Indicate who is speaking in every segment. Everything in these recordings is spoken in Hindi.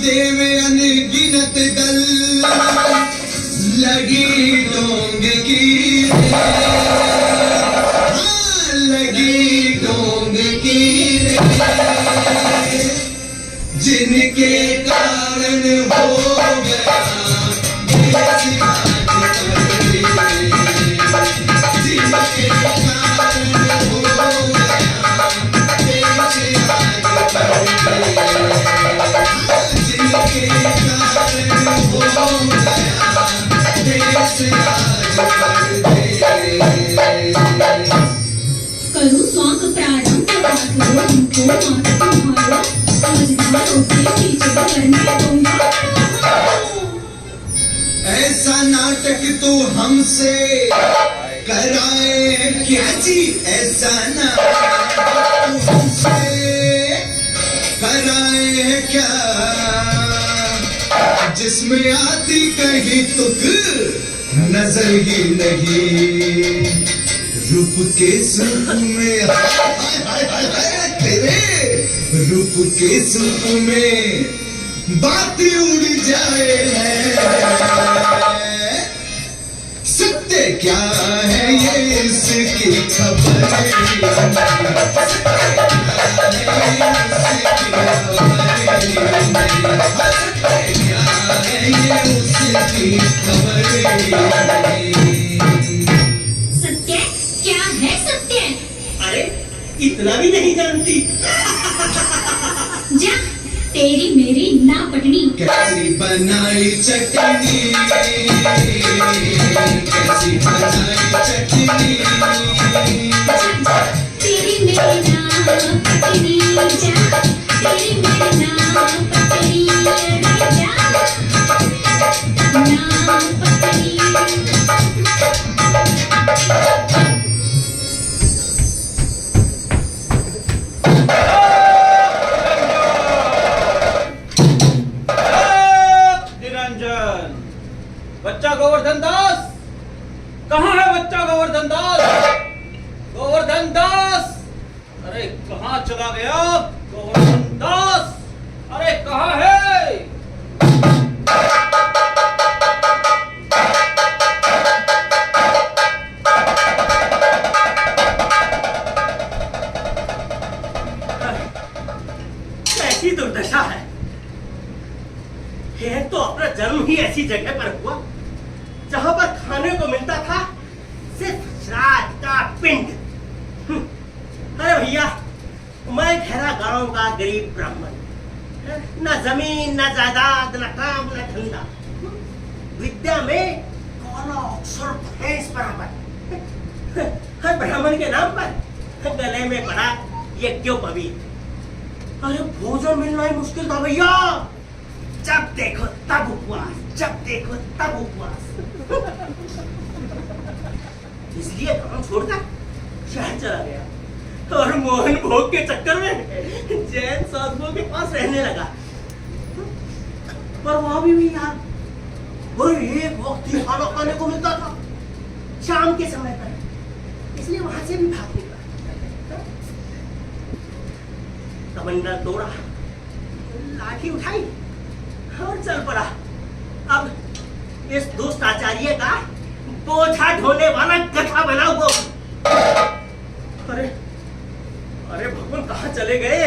Speaker 1: देव अनगिनत दल लगी डोंग की लगी डोंग की जिनके कारण हो गया जिनके कारण हो
Speaker 2: करूं स्वांग प्रारंभ तुम्हारा समझदारों से पीछे करने दूंगा।
Speaker 1: ऐसा नाटक तो हमसे कराए क्या जी, ऐसा नाटक तो हमसे कराए क्या, जिसमें आती कहीं तुक नजर ही नहीं, रूप के सूप में तेरे रूप के सूप में बात उड़ जाए है। सत्य क्या है ये इसकी खबर
Speaker 2: सत्य क्या है सत्य?
Speaker 3: अरे इतना भी नहीं जानती?
Speaker 2: जा तेरी मेरी ना पटनी।
Speaker 1: कैसी बनाई चटनी, कैसी बनाई चटनी,
Speaker 2: तेरी मेरी ना पटनी जा, तेरी मेरी ना पटनी जा, ना पटनी।
Speaker 3: बच्चा गोवर्धन दास कहाँ है? बच्चा गोवर्धन दास, गोवर्धन दास, अरे कहाँ चला गया गोवर्धन दास? अरे कहाँ है?
Speaker 4: कैसी दुर्दशा है। ये तो अपना जन्म ही ऐसी जगह पर हुआ जहां पर खाने को मिलता था सिर्फ श्राद्ध का पिंड। अरे भैया, मैं ठहरा गांव का गरीब ब्राह्मण, न जमीन न जायदाद न काम न धंधा, विद्या में काला अक्षर भैंस बराबर। हर ब्राह्मण के नाम पर गले में पड़ा यज्ञोपवीत। अरे भोजन मिलना ही मुश्किल था भैया। जब देखो तब उपवास, जब देखो तब उपवास। इसलिए काम छोड़कर शहर चला गया और मोहन भोग के चक्कर में जैन साधुओं के पास रहने लगा। पर वहां भी यार एक वक्त ही खाना खाने को मिलता था, शाम के समय पर, इसलिए वहां से भी भाग निकला। कमंडल तोड़ा, लाठी उठाई और चल पड़ा। अब इस दुष्ट आचार्य का बोझा ढोने वाला गधा बना हुआ। अरे अरे भगवान, कहाँ चले गए?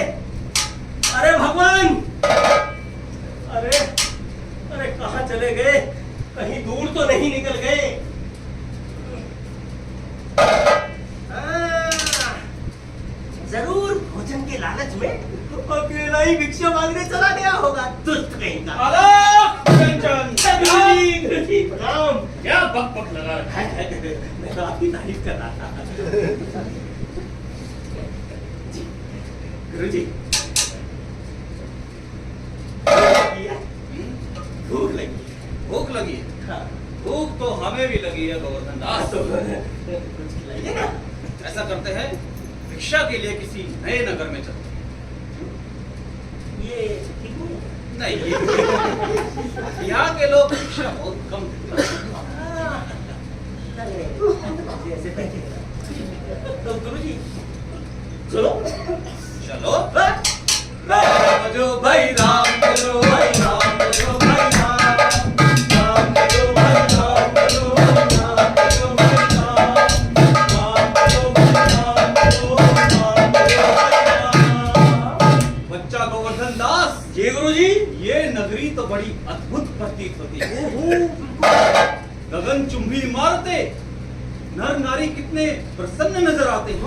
Speaker 4: अरे भगवान, अरे अरे कहाँ चले गए? कहीं दूर तो नहीं निकल गए? जरूर भोजन के लालच में अकेला ही भिक्षा मांगने चला गया होगा, दुष्ट कहीं का। गुरुजी प्रणाम।
Speaker 3: क्या बक बक लगा रखा है?
Speaker 4: मैं तो आपकी तारीफ कर रहा था। जी गुरुजी, भूख लगी।
Speaker 3: भूख लगी है?
Speaker 4: हाँ।
Speaker 3: भूख तो हमें भी लगी है गोवर्धन दास।
Speaker 4: कुछ खिलाइएगा?
Speaker 3: ऐसा करते हैं, भिक्षा के लिए किसी नए नगर में चलते हैं।
Speaker 4: ये ठीक नहीं
Speaker 3: नहीं, यहाँ के लोग भिक्षा बहुत कम देते हैं।
Speaker 4: तो गुरुजी चलो
Speaker 3: चलो। राम बजो भाई, राम बजो भाई, राम बजो भाई, राम बजो भाई, राम बजो भाई, राम बजो भाई, राम बजो भाई, राम बजो भाई, राम। बच्चा गोवर्धन दास।
Speaker 4: जी गुरुजी।
Speaker 3: ये नगरी तो बड़ी अद्भुत प्रतीत होती है। गगन चुंबी इमारतें, नर नारी कितने प्रसन्न नजर आते हैं।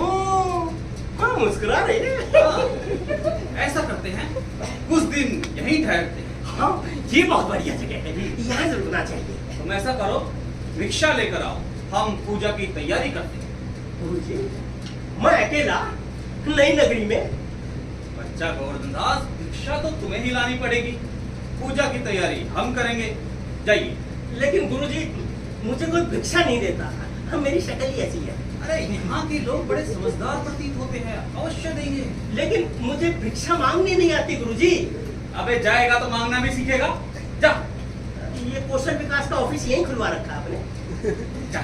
Speaker 4: हाँ, मुस्कुरा रहे हैं।
Speaker 3: हाँ, ऐसा करते हैं, कुछ दिन यहीं ठहरते हैं।
Speaker 4: हाँ, ये बहुत बढ़िया जगह है, यहाँ रुकना चाहिए।
Speaker 3: तुम ऐसा करो, भिक्षा लेकर आओ, हम पूजा की तैयारी करते हैं।
Speaker 4: गुरुजी, मैं अकेला नई नगरी में?
Speaker 3: बच्चा गोवर्धन दास, भिक्षा तो तुम्हें ही लानी पड़ेगी, पूजा की तैयारी हम करेंगे। जाइए।
Speaker 4: लेकिन गुरुजी, मुझे कोई भिक्षा नहीं देता, मेरी शक्ल ही ऐसी है।
Speaker 3: अरे यहाँ के लोग बड़े समझदार प्रतीत होते हैं, अवश्य देंगे।
Speaker 4: लेकिन मुझे भिक्षा मांगनी नहीं आती गुरुजी।
Speaker 3: अबे जाएगा तो मांगना भी सीखेगा। जा।
Speaker 4: ये कौशल विकास का ऑफिस यहीं खुलवा रखा आपने।
Speaker 3: जा।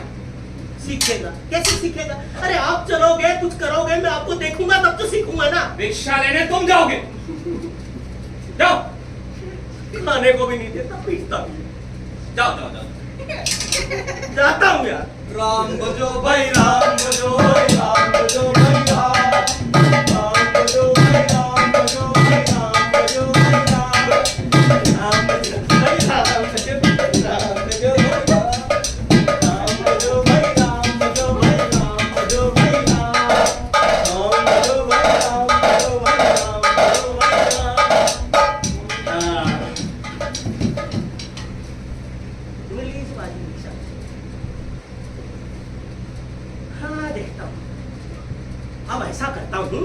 Speaker 4: सीखेगा? कैसे सीखेगा? अरे आप चलोगे, कुछ करोगे, मैं आपको देखूंगा तब तो सीखूंगा ना।
Speaker 3: भिक्षा लेने तुम जाओगे? जाओ।
Speaker 4: खाने को भी नहीं देता, पीटता भी।
Speaker 3: जाओ जाओ जाओ।
Speaker 4: जाता हूँ यार।
Speaker 3: राम बजो भाई, राम बजो भाई, राम बजो भाई, राम बजो भाई, राम बजो भाई, राम बजो भाई,
Speaker 4: राम बजो भाई, राम बजो भाई, राम बजो भाई, राम बजो भाई, राम बजो भाई, राम बजो भाई, राम बजो भाई, राम बजो भाई, राम। इंग्लिश वाली भिक्षा। हाँ, देखता हूँ। अब ऐसा करता हूँ,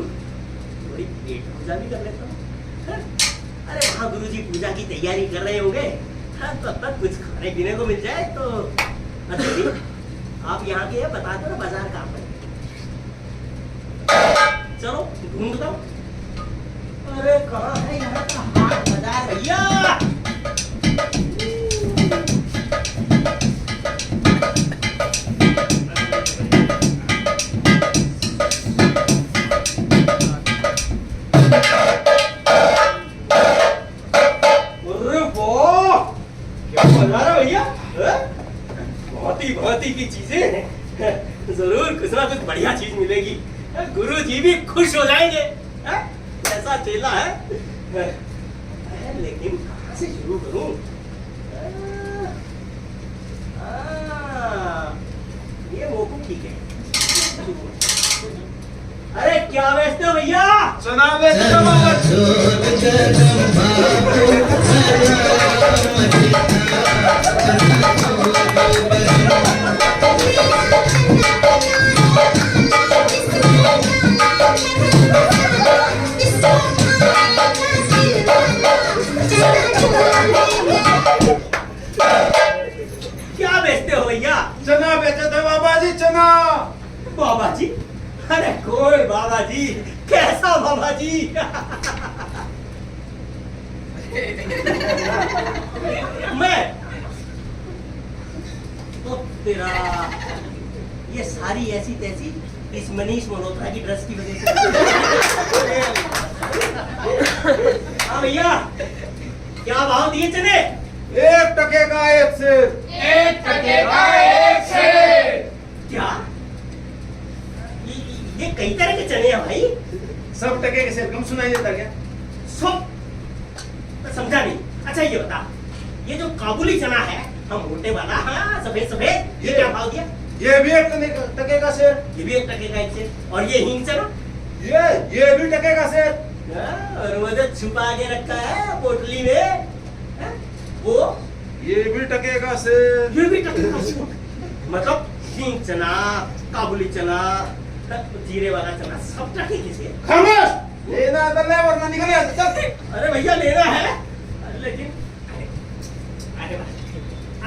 Speaker 4: थोड़ी पेट पूजा भी कर लेता हूँ। हाँ? अरे वहाँ गुरुजी पूजा की तैयारी कर रहे होंगे, हाँ, तब तक कुछ खाने पीने को मिल जाए तो। अच्छा जी, आप यहाँ के बता दो ना, बाजार कहाँ पर? चलो ढूंढता हूँ। अरे कहाँ है यहाँ का हाट बाजार भैया? की चीजें जरूर कुछ ना कुछ बढ़िया चीज मिलेगी, गुरु जी भी खुश हो जाएंगे। ऐसा चेला है लेकिन कहाँ से शुरू करूं? ये मोकू ठीक है। अरे क्या बेचते हो भैया?
Speaker 3: चना बेचते हो बाबा जी।
Speaker 1: छोड़ कदम बाबू
Speaker 4: क्या बेचते हो भैया?
Speaker 3: चना बेचे थे बाबा जी, चना।
Speaker 4: बाबा जी? अरे कौन बाबा जी? कैसा बाबा जी? मैं तो तेरा ये सारी ऐसी तैसी इस मनीष मल्होत्रा की ड्रेस की वजह से। हाँ भैया, क्या भाव दिए चने?
Speaker 3: 1 टके का एक सेर।
Speaker 2: 1 टके का एक सेर।
Speaker 4: क्या ये कई तरह के चने हैं भाई?
Speaker 3: सब टके के सेर, कम सुनाई देता क्या?
Speaker 4: सब मैं समझा नहीं। अच्छा ये बता, ये जो काबुली चना है, हम मोटे वाला, हाँ सफेद सफेद, ये क्या भाव दिया?
Speaker 3: ये भी 1 टके का सेर।
Speaker 4: ये भी 1 टके का एक सेर। और ये हींग चना?
Speaker 3: ये भी टके का सेर।
Speaker 4: और वो जो छुपा के रखा है पोटली में, वो
Speaker 3: ये भी टके का सेर।
Speaker 4: ये भी टके का सेर। मतलब हींग चना, काबुली चना, जीरे वाला चना, सब टके के सेर।
Speaker 3: खामोश, लेना तो ले वरना निकल यहाँ से, चल।
Speaker 4: अरे भैया लेना है, लेकिन अरे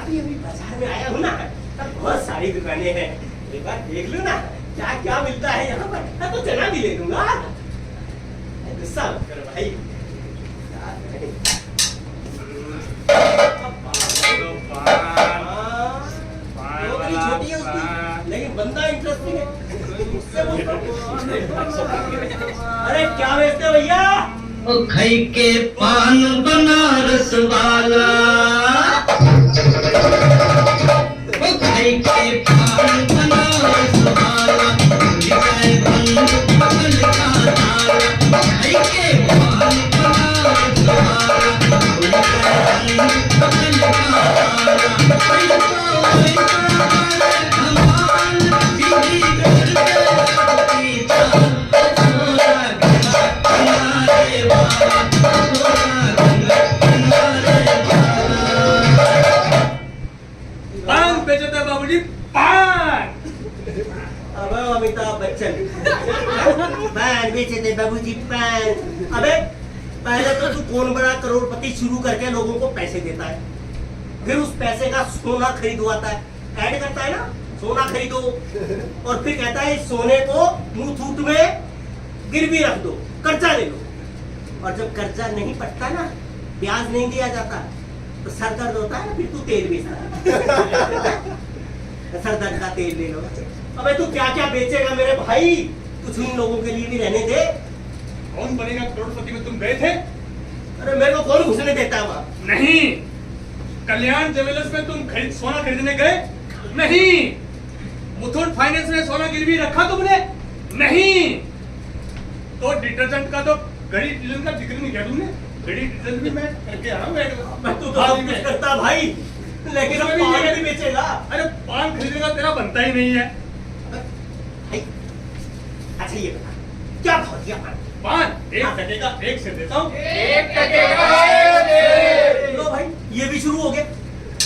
Speaker 4: अभी अभी बाजार में आया हूँ ना, तब बहुत सारी दुकानें हैं, एक बार देख लो ना क्या क्या मिलता है यहाँ पर। मैं तो चना भी ले लूंगा। गुस्सा मत करो भाई। नौकरी छोटी है उसकी, लेकिन बंदा इंटरेस्टिंग है। उससे बोलता हूँ। अरे क्या बेचते हो भैया?
Speaker 1: ओ खई के पान बनारस वाला, ओ खई के पान बनारस वाला, जाए बंद पगल का ताला। खई के पान बनारस वाला, जाए बंद पगल का ताला।
Speaker 3: पान बेचे थे बाबूजी, पान।
Speaker 4: अब अमिताभ बच्चन पैन बेचे थे बाबूजी, पैन। अबे पहले तो तू कौन बड़ा करोड़पति शुरू करके लोगों को पैसे देता है, फिर उस पैसे का सोना खरीदवाता है, ऐड करता है ना, सोना खरीदो, और फिर कहता है इस सोने को मुथूट में गिरवी रख दो, कर्जा ले लो। और जब कर्जा नहीं पटता ना, ब्याज नहीं दिया जाता, तो सर दर्द होता है, फिर तू तेल बेचता है। सर दर्द का तेल ले लो। अबे तू क्या क्या बेचेगा मेरे भाई? कुछ उन लोगों के लिए भी रहने दे।
Speaker 3: कौन बनेगा करोड़पति में तुम गए थे?
Speaker 4: अरे मेरे को कौन घुसने देता है वहाँ?
Speaker 3: नहीं। कल्याण ज्वेलर्स में तुम सोना खरीदने गए? नहीं। मुथूट फाइनेंस में सोना गिरवी रखा तुमने? नहीं। तो डिटर्जेंट का तो घड़ी डिटर्जेंट का जिक्र नहीं किया तुमने? घड़ी डिटर्जेंट भी मैं करके आया हूँ।
Speaker 4: मैं तो सब कुछ करता भाई, लेकिन अब पान भी बेचेगा।
Speaker 3: अरे पान खरीदने का तेरा बनता ही नहीं है।
Speaker 4: भाई, अच्छा ये बता, क्या भाव दिया पान?
Speaker 3: पान 1 टके का एक से देता हूँ।
Speaker 2: 1 टके का एक सेर।
Speaker 4: लो भाई, ये भी शुरू हो गया।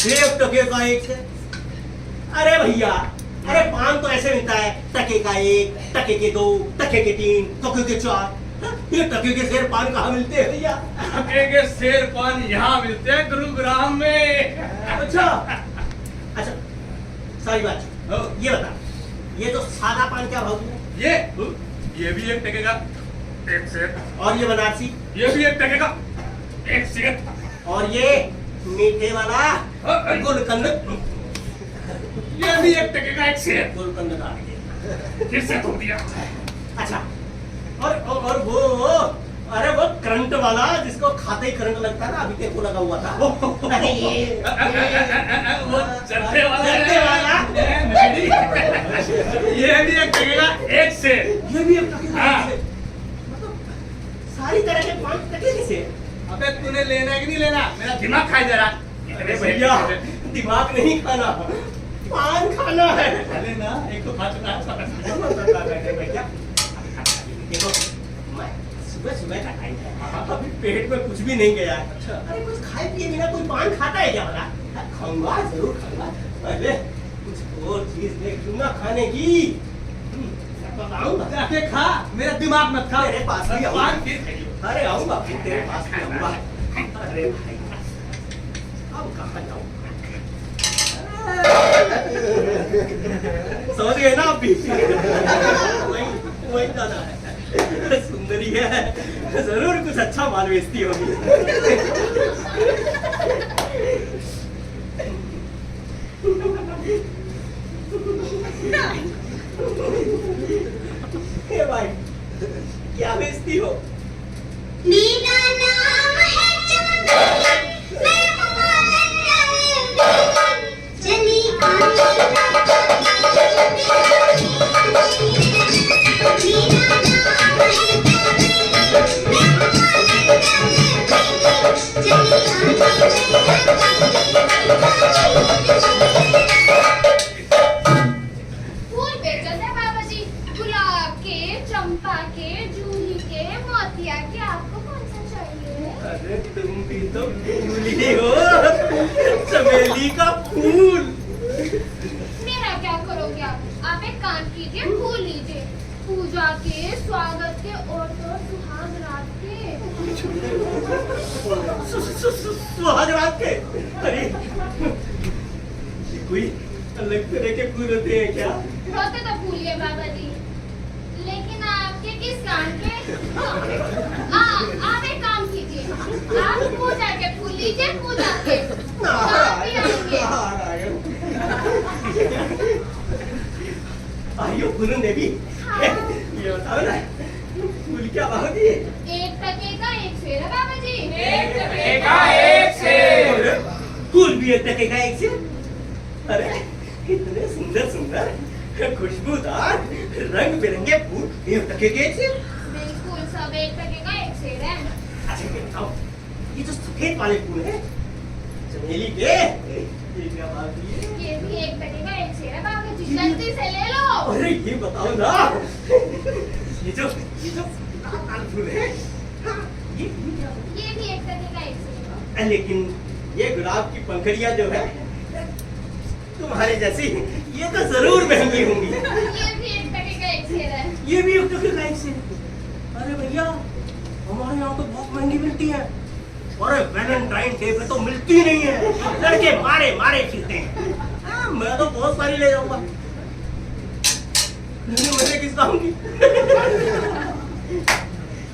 Speaker 4: 1 टके का एक से। अरे भैया, अरे पान तो ऐसे मिलता है, टके का 1, टके के 2, टके के 3, टके के 4। ये टके के सेर पान कहाँ मिलते हैं भैया?
Speaker 3: टके के सेर पान यहाँ मिलते हैं गुरुग्राम में।
Speaker 4: अच्छा अच्छा, सारी बात छोड़। ये बता, ये तो सादा पान क्या भाव दिया?
Speaker 3: ये भी 1 टके का एक सेर।
Speaker 4: और ये बनारसी?
Speaker 3: ये भी 1 टके का एक सेर।
Speaker 4: और ये मीठे वाला गुलकंद?
Speaker 3: ये भी 1 टके का एक सेर।
Speaker 4: गुलकंद का आ गया।
Speaker 3: फिर से तोड़ दिया।
Speaker 4: अच्छा, और वो अरे वो करंट वाला जिसको खाते ही करंट लगता है ना, अभी तेरे को लगा हुआ था। अरे
Speaker 3: वो चलते वाला।
Speaker 4: चलते वाला।
Speaker 3: ये भी 1 टके का एक सेर।
Speaker 4: ये भी एक टके का
Speaker 3: हाँ।
Speaker 4: एक से। मतलब सारी तरह के पान टके के से।
Speaker 3: अबे तूने लेना है कि नहीं लेना? मेरा दिमाग खाई दे रहा।
Speaker 4: अरे भैया दिमाग नहीं खाना, पान खाना है।
Speaker 3: अरे ना, एक तो खा चुका है।
Speaker 4: भैया देखो, मैं सुबह सुबह का टाइम है, अभी पेट में कुछ भी नहीं गया है।
Speaker 3: अच्छा।
Speaker 4: अरे कुछ खाए पिए बिना कोई पान खाता है क्या भला? खाऊंगा, जरूर खाऊंगा। पहले कुछ और चीज देख लूंगा खाने की। बताऊंगा।
Speaker 3: जाके खा, मेरा दिमाग मत खा।
Speaker 4: मेरे पास भी आऊंगा।
Speaker 3: पान फिर खाइए।
Speaker 4: अरे आऊंगा, फिर तेरे पास भी आऊंगा। अरे भाई अब कहाँ जाऊँ? समझ गए ना आप भी? वही दादा है, सुंदरी है, जरूर कुछ अच्छा माल बेचती होगी। हे भाई क्या बेचती हो?
Speaker 2: मेरा नाम है चंदन, मैं मवालन चली आई।
Speaker 5: फूल बेचते हैं बाबा जी, गुलाब के, चंपा के, जूही के, मोतिया के। आपको कौन सा चाहिए?
Speaker 4: अरे तुम भी तो फूली हो, चमेली का फूल।
Speaker 5: मेरा क्या करोगे आप? आप एक काम कीजिए, फूल लीजिए। पूजा के, स्वागत के और तो सुहाग रात के।
Speaker 4: सुहाग रात के? अरे ये कोई अलग तरह के फूल होते हैं क्या?
Speaker 5: होते तो फूलिए बाबा जी, लेकिन आपके किस काम के? आप एक काम कीजिए, आप पूजा के फूल लीजिए, पूजा के। आप भी आएंगे।
Speaker 4: आइयो पूरन देवी, ये बताओ ना फूल क्या भाव दिए?
Speaker 5: 1 टके का 1 सेर है बाबा जी।
Speaker 3: 1 टके का 1 सेर।
Speaker 4: फूल भी 1 टके का 1 सेर? अरे कितने सुंदर सुंदर खुशबूदार रंग बिरंगे फूल 1 टके के 1 सेर?
Speaker 5: बिल्कुल सब 1 टके का 1 सेर है।
Speaker 4: अच्छा ये बताओ, ये जो सफेद वाले फूल है चमेली के, ये क्या बात है?
Speaker 5: ये भी 1 टके का 1 सेर है बाबा जी, जल्दी से ले लो।
Speaker 4: अरे ये बताओ ना, ये जो लाल लाल फूल है, ये क्या?
Speaker 5: ये भी 1 टके का 1 सेर है।
Speaker 4: लेकिन ये गुलाब की पंखड़ियां जो है तुम्हारे जैसी, ये तो जरूर महंगी होंगी।
Speaker 5: ये भी 1 टके का 1 सेर है।
Speaker 4: ये भी 1 टके का 1 सेर? अरे भैया हमारे यहाँ तो बहुत महंगी मिलती है। अरे वैलेंटाइन डे पे तो मिलती नहीं है, लड़के मारे मारे फिरते हैं। मैं तो बहुत सारी ले जाऊंगा। मुझे किस काम की?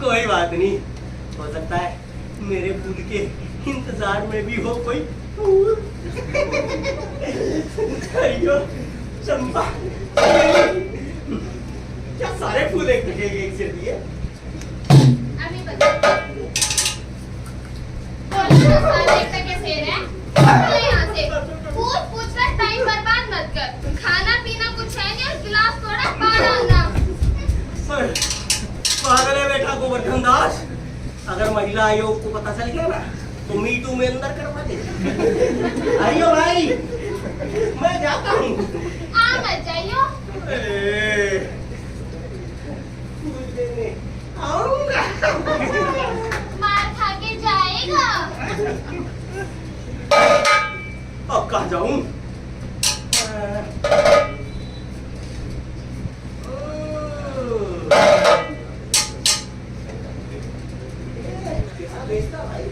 Speaker 4: कोई बात नहीं, हो सकता है मेरे फूल के इंतजार में भी हो कोई फूल। अयो चंपा, क्या सारे फूल 1 टके के 1 सेर दिए?
Speaker 5: अभी बताओ, बोलो ना सारे 1 टके सेर है। चलो यहाँ से पूछ कर टाइम बर्बाद मत कर। खाना पीना कुछ है नहीं और गिलास थोड़ा पानी आना।
Speaker 4: पागल है बेटा गोवर्धन दास, अगर महिला आयोग को पता चल गया ना तो मीटू में अंदर करवा दे। आइयो भाई, मैं जाता हूँ।
Speaker 5: आ मत जाइयो।
Speaker 4: फूल देने आऊंगा।
Speaker 5: मार खा के जाएगा।
Speaker 4: अब कहाँ जाऊं? क्या बेचता भाई?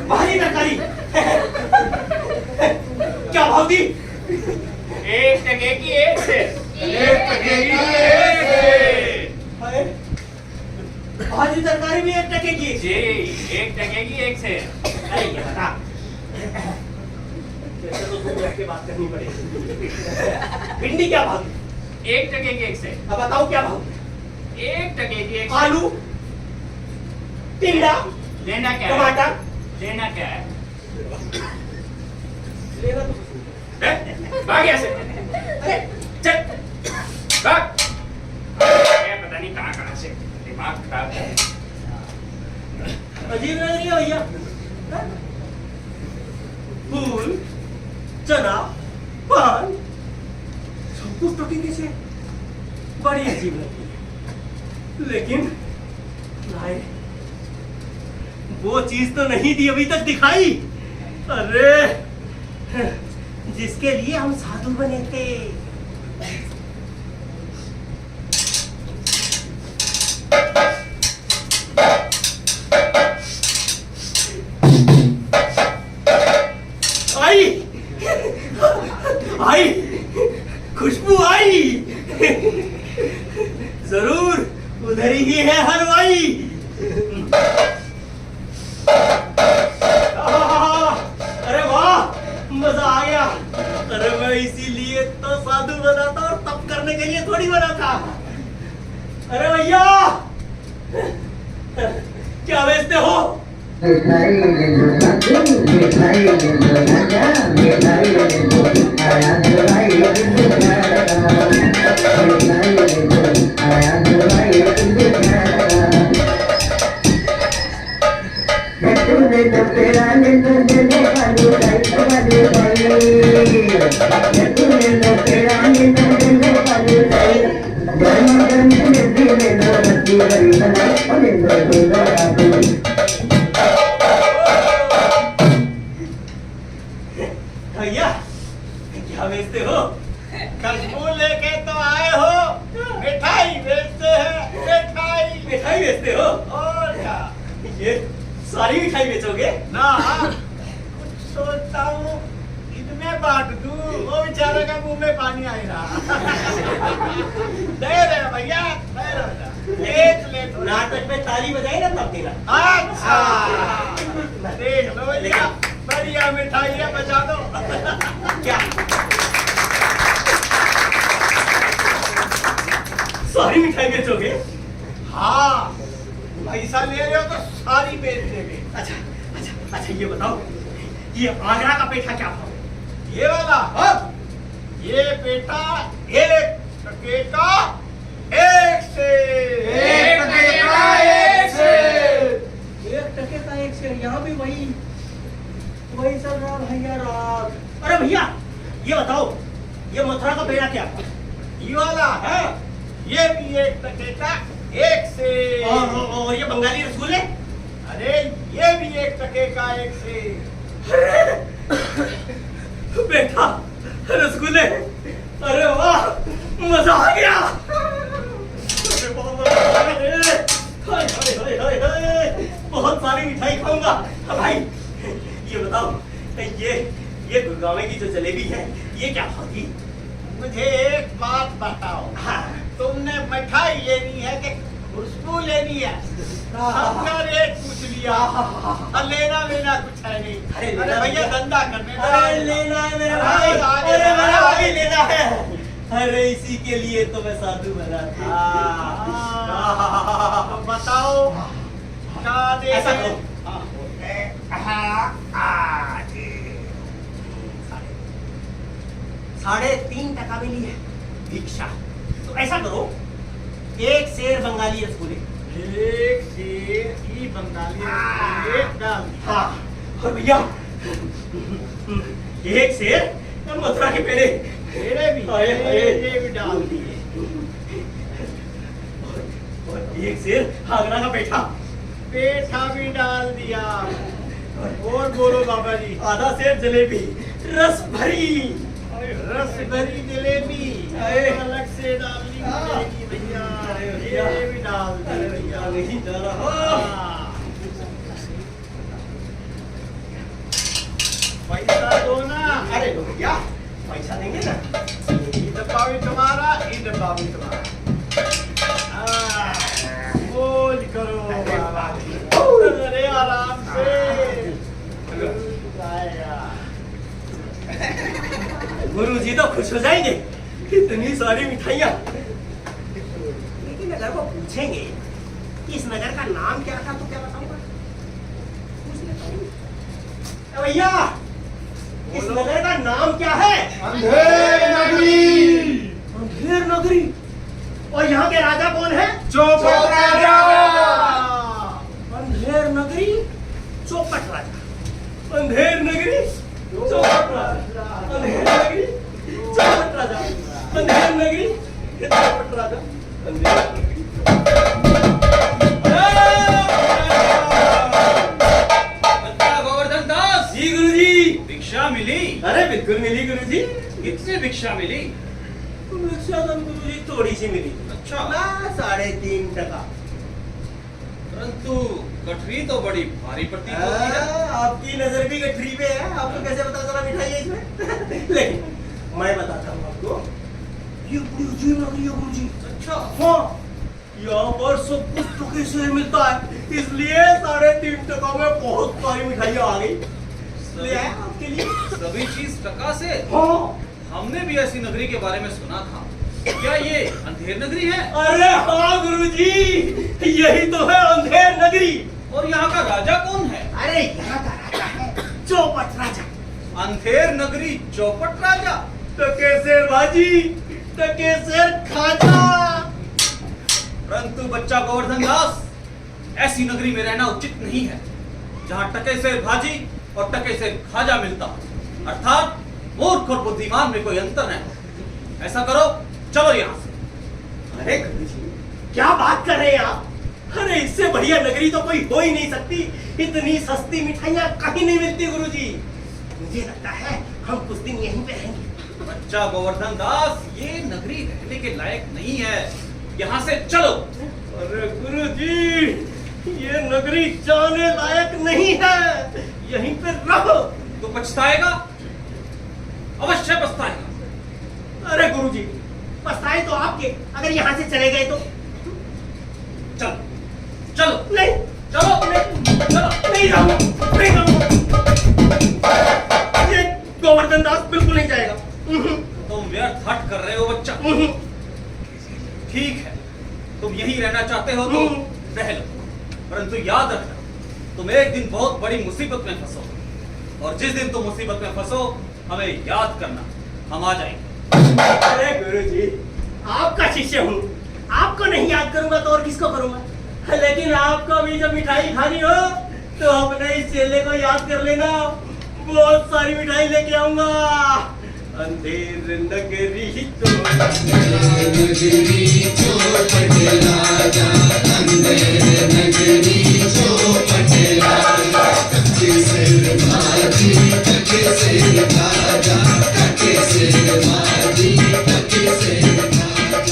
Speaker 4: भारी तरकारी क्या भाव दी?
Speaker 3: टके की एक से।
Speaker 5: एक टके की
Speaker 3: एक से।
Speaker 4: हाय, भाजी तरकारी भी 1 टके की।
Speaker 3: जी, 1 टके की एक से।
Speaker 4: अरे ये बता, जैसे तो तुम बैठ के बात करनी पड़ेगी। भिंडी क्या भाव?
Speaker 3: 1 टके की एक से।
Speaker 4: अब बताओ क्या भाव?
Speaker 3: 1 टके की एक से।
Speaker 4: आलू, टिंडा,
Speaker 3: लेना क्या है?
Speaker 4: टमाटर,
Speaker 3: लेना क्या है?
Speaker 4: लेना तो
Speaker 3: भाग यहाँ से।
Speaker 4: अरे
Speaker 3: चल, भाग। ये पता नहीं कहाँ से दिमाग खराब है।
Speaker 4: अजीब लग रही है भैया। फूल, चना, पान, सब कुछ टके कैसे? बड़ी अजीब लगी है। लेकिन भाई वो चीज तो नहीं थी अभी तक दिखाई। अरे जिसके लिए हम साधु बने थे। आई आई खुशबू आई। जरूर उधर ही है हलवाई। अरे वाह, मजा आ गया। अरे मैं इसीलिए तो साधु बना था और तप करने के लिए थोड़ी बना था। अरे भैया क्या बेचते हो?
Speaker 6: मिठाई ले लो लड्डू, मिठाई ले लो राजा, मिठाई ले लो आया दुराई दिल प्यारा, मिठाई ले लो आया दुराई दिल प्यारा। लड्डू ले लो पेड़ा ले लो बालू दाई, लड्डू ले लो पेड़ा ले लो बालू दाई, गर्मा गर्म लड्डू ले लो लड्डू बड़ी बनाओ ले लो राबू।
Speaker 4: भैया क्या बेचते हो?
Speaker 3: खुशबू लेके तो आए हो। मिठाई बेचते हैं, मिठाई।
Speaker 4: मिठाई बेचते हो?
Speaker 3: और क्या?
Speaker 4: ये सारी मिठाई बेचोगे?
Speaker 3: ना, कुछ सोचता हूँ इतने बांट दूं, वो बेचारे का मुंह में पानी आ रहा। दे रहे भैया, दे रहे। एक ले तो।
Speaker 4: नाटक में ताली बजाई ना तब देना।
Speaker 3: अच्छा, देख लो भैया, बढ़िया मिठाई है, बचा दो।
Speaker 4: क्या सारी मिठाई बेचोगे?
Speaker 3: हाँ, पैसा ले रहे हो तो सारी बेच देंगे।
Speaker 4: अच्छा अच्छा अच्छा, ये बताओ, ये आगरा का पेठा क्या भाव?
Speaker 3: ये वाला? हाँ? ये पेठा 1 टके का 1 से। 1 टके का 1 से।
Speaker 4: 1 टके का 1 से। यहाँ भी वही चल रहा भैया रात। अरे भैया ये बताओ, ये मथुरा का पेड़ा क्या?
Speaker 3: ये वाला है, ये भी 1 टके का 1 से।
Speaker 4: और ये बंगाली रसगुल्ले?
Speaker 3: अरे ये भी 1 टके का 1 से।
Speaker 4: बेटा रसगुल्ले, अरे वाह मजा आ गया। अरे बाबा, हाय हाय हाय हाय हाय, बहुत सारी मिठाई खाऊंगा। भाई ये बताओ, ये गुड़गांव की जो जलेबी है ये क्या होगी?
Speaker 3: मुझे एक बात बताओ,
Speaker 4: हाँ।
Speaker 3: तुमने मिठाई लेनी है कि खुशबू लेनी है? सबका रेट पूछ लिया और लेना कुछ है नहीं। अरे भैया धंधा करने दो।
Speaker 4: अरे लेना है मेरे भाई, अरे मेरा भाई लेना है। अरे इसी के लिए तो मैं साधु बना था।
Speaker 3: तो बताओ क्या दे?
Speaker 4: ऐसा करो, ₹3.5 टका मिली है भिक्षा। तो ऐसा करो, 1 सेर बंगाली रसगुल्ले।
Speaker 3: 1 सेर ही बंगाली रसगुल्ले डाल।
Speaker 4: हाँ, और भैया 1 सेर मथुरा के पेड़े।
Speaker 3: मेरे भी ये भी डाल दिए।
Speaker 4: और 1 सेर आगरा का पेठा।
Speaker 3: पेठा भी डाल दिया। और बोलो बाबा जी।
Speaker 4: आधा सेर जलेबी रस भरी।
Speaker 3: रस भरी जलेबी अलग से डालनी पड़ेगी भैया। ये भी डाल दे भैया।
Speaker 4: नहीं जा रहा।
Speaker 3: पैसा दो ना।
Speaker 4: अरे लो भैया, पैसा देंगे ना।
Speaker 7: डब्बा भी तुम्हारा, ये डब्बा भी तुम्हारा। मौज करो बाबा जी। अरे आराम से
Speaker 4: गुरुजी तो खुश हो जाएंगे, इतनी सारी मिठाइयाँ। लेकिन अगर वो पूछेंगे कि इस नगर का नाम क्या था तो क्या बताऊंगा? पूछ लेता हूँ। भैया, इस नगर का नाम क्या है?
Speaker 7: अंधेर नगरी।
Speaker 4: अंधेर नगरी। और यहाँ के राजा कौन है?
Speaker 7: चौपट राजा।
Speaker 4: अंधेर नगरी, चौपट राजा। अंधेर नगरी, चौपट राजा। अंधेर नगरी, चौपट राजा। अंधेर नगरी, चौपट राजा। अंधेर नगरी।
Speaker 3: बच्चा गोवर्धन दास।
Speaker 4: जी गुरुजी।
Speaker 3: भिक्षा मिली?
Speaker 4: अरे बिल्कुल मिली गुरुजी।
Speaker 3: कितनी भिक्षा मिली?
Speaker 4: भिक्षा तो गुरुजी थोड़ी सी मिली।
Speaker 3: अच्छा।
Speaker 4: 3.5 टका।
Speaker 3: परंतु गठरी तो बड़ी भारी प्रतीत होती है।
Speaker 4: आपकी नजर भी गठरी पे है, आपको कैसे पता चला मिठाई है इसमें? लेकिन मैं बताता हूँ आपको, ये बड़ी अजीब लग रही है गुरुजी।
Speaker 3: अच्छा।
Speaker 4: हाँ, यहाँ पर सब कुछ टके से मिलता है, इसलिए 3.5 टका में बहुत सारी मिठाइयाँ आ गई। ले आए आपके लिए।
Speaker 3: सभी चीज टका से?
Speaker 4: हाँ।
Speaker 3: हमने भी ऐसी नगरी के बारे में सुना था। क्या ये अंधेर नगरी है?
Speaker 4: अरे हाँ गुरुजी, यही तो है अंधेर नगरी।
Speaker 3: और यहाँ का राजा कौन है?
Speaker 4: अरे यहाँ का राजा है चौपट राजा।
Speaker 3: अंधेर नगरी चौपट राजा?
Speaker 4: टकेसर बाजी, टकेसर खाजा।
Speaker 3: परंतु बच्चा गोवर्धन दास, ऐसी नगरी में रहना उचित नहीं है जहाँ टके से भाजी और टके से खाजा मिलता हो। अर्थात मूर्ख और बुद्धिमान में कोई अंतर नहीं। ऐसा करो, चलो यहाँ से।
Speaker 4: अरे गुरुजी, क्या बात कर रहे हैं आप? अरे इससे बढ़िया नगरी तो कोई हो ही नहीं सकती। इतनी सस्ती मिठाइयाँ कहीं नहीं मिलती गुरुजी। मुझे लगता है हम कुछ दिन यहीं पे रहेंगे।
Speaker 3: बच्चा गोवर्धन दास, ये नगरी रहने के लायक नहीं है, यहाँ से चलो।
Speaker 4: अरे गुरुजी, ये नगरी जाने लायक नहीं है, यहीं पे रहो।
Speaker 3: तो पछताएगा, अवश्य पछताएगा।
Speaker 4: अरे गुरुजी, पछताए तो आपके, अगर यहाँ से चले गए तो।
Speaker 3: चलो चलो।
Speaker 4: नहीं,
Speaker 3: चलो
Speaker 4: चलो, नहीं जाऊंगा, नहीं जाऊंगा। ये गोवर्धन दास बिल्कुल नहीं जाएगा।
Speaker 3: तुम व्यर्थ हट कर रहे हो बच्चा। ठीक है, तुम यहीं रहना चाहते हो तो रह लो, परंतु याद रखना, तुम एक दिन बहुत बड़ी मुसीबत में फंसो, और जिस दिन तुम मुसीबत में फंसो हमें याद करना, हम आ जाएंगे।
Speaker 4: अरे गुरुजी, आपका शिष्य हूँ, आपको नहीं याद करूंगा तो और किसको करूंगा? लेकिन आपको भी जब मिठाई खानी हो तो अपने इस चेले को याद कर लेना, बहुत सारी मिठाई लेके आऊंगा। अंधेर नगरी तो
Speaker 1: नगरी चौपट राजा, अंधेर नगरी चौपट राजा। टके से भाजी, टके से खाजा, टके से भाजी, टके से खाजा।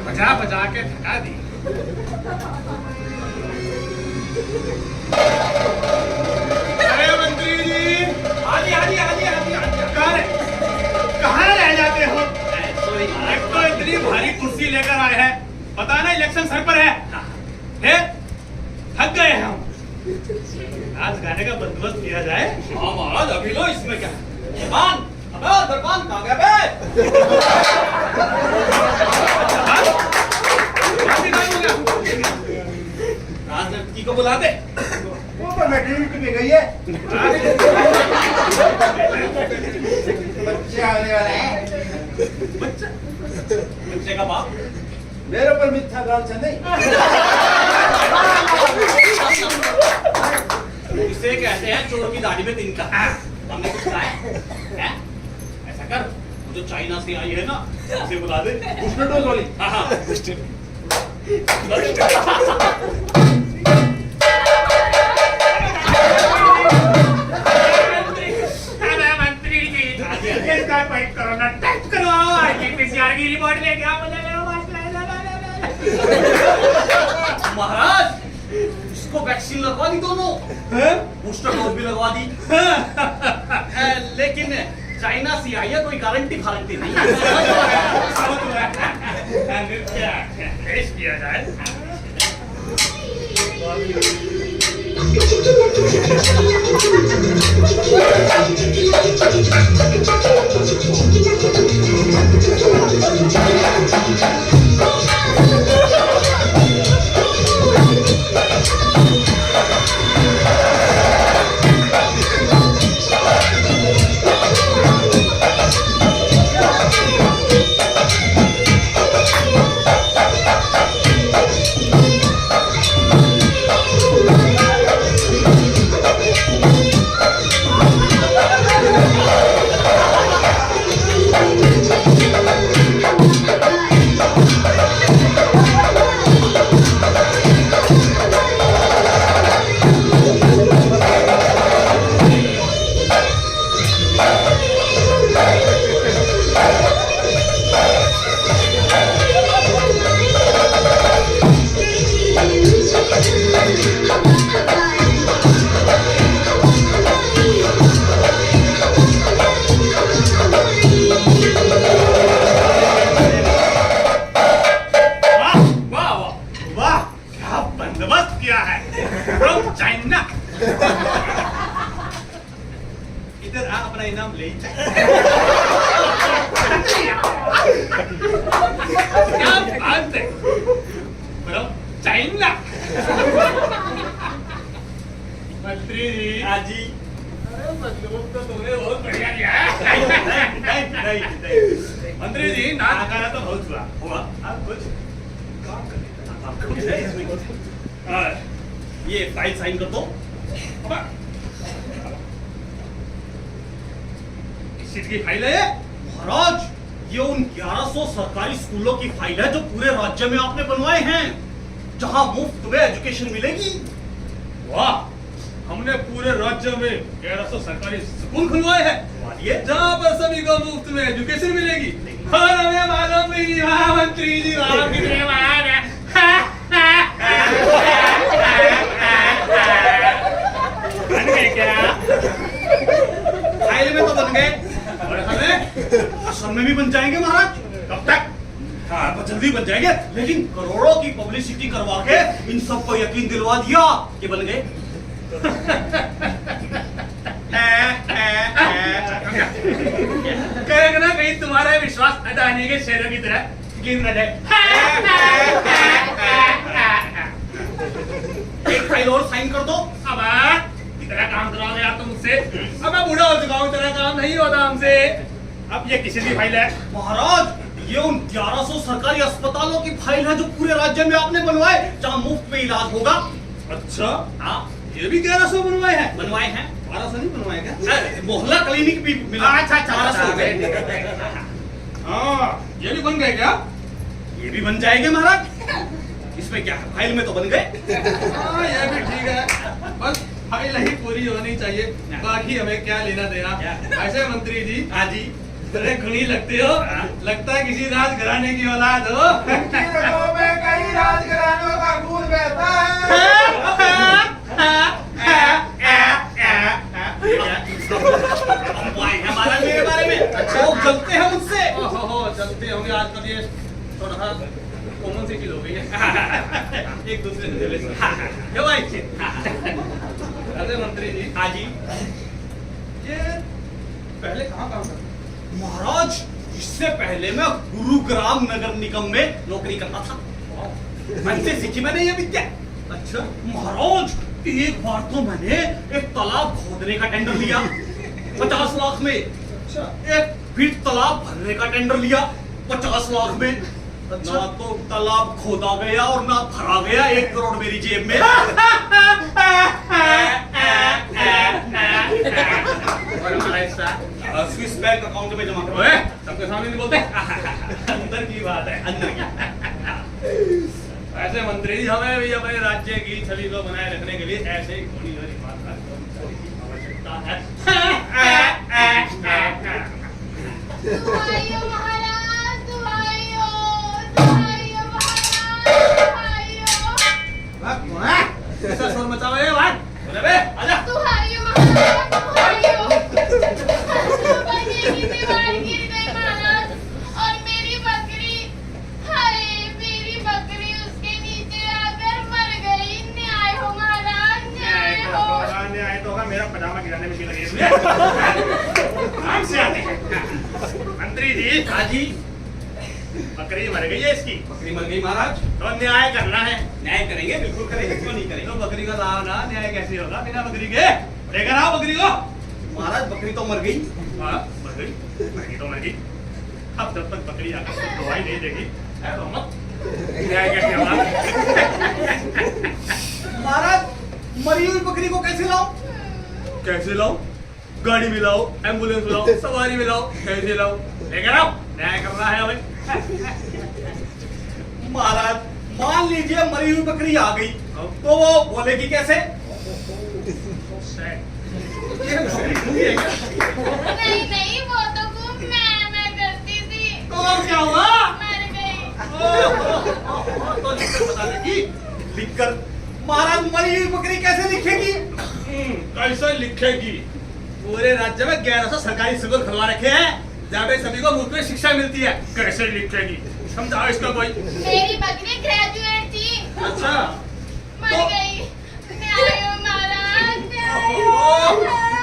Speaker 7: बजा बजा के थका दी। अरे मंत्री जी,
Speaker 3: हाजी हाजी हाजी हाजी
Speaker 7: कहाँ रह जाते हो?
Speaker 3: सॉरी
Speaker 7: एक तो इतनी भारी कुर्सी लेकर आए हैं, पता ना इलेक्शन सर पर है। फिर थक गए हैं हम। आज गाने का बंदोबस्त किया जाए।
Speaker 3: हाँ महाराज अभी लो, इसमें क्या दरबान, अबे दरबान कहाँ गया बे? राजनीति को बुला दे।
Speaker 7: वो तो मैट्रिक में गई है। बच्चा आने वाला है।
Speaker 3: बच्चे का बाप
Speaker 7: मेरे ऊपर मिथ्या ग्राम से नहीं।
Speaker 3: इसे कहते हैं चोर की दाढ़ी में तिनका। हमने कुछ कहा है? हैं? ऐसा कर, वो जो चाइना से आई है ना, उसे बुला दे।
Speaker 7: उसमें डोज वाली।
Speaker 3: हाँ हाँ
Speaker 7: मंत्री जी, इसका कोई कोरोना टेस्ट करवाओ। आरटीपीसीआर की रिपोर्ट लेके आओ।
Speaker 3: महाराज इसको वैक्सीन लगवा दी दोनों, बूस्टर डोज भी लगवा दी। लेकिन चाइना से आई है, कोई गारंटी फारंटी नहीं है।
Speaker 7: पेश किया जाए।
Speaker 3: इधर आ, अपना इनाम ले जा।
Speaker 7: क्या बात है? बोलो, चाइना। मंत्री जी।
Speaker 3: हाँ जी।
Speaker 7: अरे बंदूक तो तुमने बहुत बढ़िया लिया है।
Speaker 3: नहीं।
Speaker 7: मंत्री जी, नाच गाना तो बहुत हुआ।
Speaker 3: हुआ?
Speaker 7: अब कुछ
Speaker 3: कुछ है इसमें कुछ? ये फाइल साइन कर दो।
Speaker 7: किस चीज की फाइल है ये?
Speaker 3: महाराज ये उन 1100 सरकारी स्कूलों की फाइल है जो पूरे राज्य में आपने बनवाए हैं, जहां मुफ्त में एजुकेशन मिलेगी।
Speaker 7: वाह, हमने पूरे राज्य में 1100 सरकारी स्कूल खुलवाए हैं,
Speaker 3: वालिए
Speaker 7: जहाँ पर सभी को मुफ्त में एजुकेशन मिलेगी। और हमें मालूम भी नहीं। वाह मंत्री जी, वाह कितने महान हैं। बन गए क्या?
Speaker 3: फाइल में तो बन गए, और असल में भी बन जाएंगे महाराज।
Speaker 7: कब तक?
Speaker 3: हाँ, बहुत जल्दी बन जाएंगे, लेकिन करोड़ों की पब्लिसिटी करवा के इन सबको यकीन दिलवा दिया कि बन गए।
Speaker 7: कहेगा ना कहीं तुम्हारा विश्वास अदानी के शेरों की तरह गिन न जाए।
Speaker 3: एक फाइल और साइन कर दो।
Speaker 7: अब इतना काम कराओ यार तुमसे। अब मैं बूढ़ा हो चुका हूँ, इतना काम नहीं होता हमसे। अब ये किसी की फाइल है?
Speaker 3: महाराज ये उन 1100 सरकारी अस्पतालों की फाइल है जो पूरे राज्य में आपने बनवाए, जहां मुफ्त में इलाज होगा।
Speaker 7: अच्छा,
Speaker 3: हाँ
Speaker 7: ये भी 1100 बनवाए हैं?
Speaker 3: बनवाए हैं।
Speaker 7: 1200 नहीं बनवाए क्या?
Speaker 3: मोहल्ला क्लिनिक भी मिला।
Speaker 7: अच्छा,
Speaker 3: 1200 हो गए।
Speaker 7: हाँ, ये भी बन गए क्या?
Speaker 3: ये भी बन जाएंगे महाराज, इसमें क्या है, फाइल में तो बन गए।
Speaker 7: हाँ, ये भी ठीक है, बस फाइल ही पूरी होनी चाहिए, बाकी हमें क्या लेना देना। ऐसे मंत्री जी,
Speaker 3: हाँ जी,
Speaker 7: अरे खुनी लगते हो, लगता है किसी राज घराने की औलाद हो।
Speaker 1: में कई राजघरानों का खून बहता
Speaker 7: हमारा मेरे बारे में
Speaker 3: अच्छा वो जलते हैं मुझसे। ओहो जलते होंगे आजकल ये थोड़ा कॉमन सी चीज हो गई है एक दूसरे से जले क्यों भाई। अरे मंत्री जी।
Speaker 7: हाँ जी।
Speaker 3: ये पहले कहाँ काम करते थे? महाराज इससे पहले मैं गुरुग्राम नगर निगम में नौकरी करता था। ऐसे सीखी मैंने ये विद्या। अच्छा महाराज एक बार तो मैंने एक तालाब खोदने का टेंडर लिया 50 लाख में। अच्छा एक फिर तालाब भरने का टेंडर लिया 50 लाख में। अच्छा ना तो तालाब खोदा गया और ना भरा गया, 1 करोड़ मेरी जेब में। और हमारा हिस्सा स्विस बैंक अकाउंट में जमा करो। सबके सामने नहीं बोलते। अंदर की बात है, अंदर की। ऐसे मंत्री जी हमें भी अपने राज्य की छवि को बनाए रखने के लिए ऐसे ही थोड़ी और ईमानदार कर्मचारी की आवश्यकता है।
Speaker 5: दुहाइयो महाराज, दुहाइयो, दुहाइयो महाराज, दुहाइयो।
Speaker 3: कौन है? कैसा शोर मचा हुआ है भाई? बोले बे, आजा।
Speaker 5: दुहाइयो महाराज, दुहाइयो। बनिए की दीवार गिर गई महाराज और मेरी बकरी, हाय मेरी बकरी उसके नीचे आकर मर गई। न्याय हो महाराज, न्याय हो।
Speaker 7: न्याय तो होगा, मेरा पजामा गिराने में भी लगे इसलिए। आराम से आते हैं। मंत्री जी।
Speaker 3: हाँ जी।
Speaker 7: बकरी मर गई है इसकी।
Speaker 3: बकरी मर गई महाराज।
Speaker 7: तो न्याय करना है।
Speaker 3: न्याय करेंगे, बिल्कुल करेंगे, क्यों नहीं करेंगे।
Speaker 7: तो बकरी का लाभ ना, न्याय कैसे होगा बिना बकरी के? लेकर आओ बकरी को।
Speaker 3: महाराज बकरी तो मर गई।
Speaker 7: हाँ मर गई तो मर गई। अब जब तक बकरी आकर दवाई नहीं देगी तो मत न्याय कैसे होगा?
Speaker 3: महाराज मरी हुई बकरी को कैसे लाओ?
Speaker 7: कैसे लाओ? गाड़ी में लाओ, एम्बुलेंस में लाओ, सवारी में लाओ, कैसे लाओ? लेकर आओ, न्याय करना है हमें।
Speaker 3: महाराज मान लीजिए मरी हुई बकरी आ गई तो वो बोलेगी कैसे?
Speaker 5: नहीं नहीं वो तो खूब मैं करती थी।
Speaker 3: तो क्या हुआ?
Speaker 5: मर गई।
Speaker 3: तो लिखकर बता देगी। लिखकर? महाराज मरी हुई बकरी कैसे लिखेगी?
Speaker 7: कैसे लिखेगी?
Speaker 3: पूरे राज्य में 1100 सरकारी स्कूल खुलवा रखे हैं जहाँ पे सभी को मुफ्त में शिक्षा मिलती है।
Speaker 7: कैसे लिखेगी? समझाओ इसका कोई।
Speaker 5: मेरी बकरी ग्रेजुएट थी।
Speaker 3: अच्छा
Speaker 5: मर
Speaker 3: तो-
Speaker 5: गई। न्याय हो महाराज, न्याय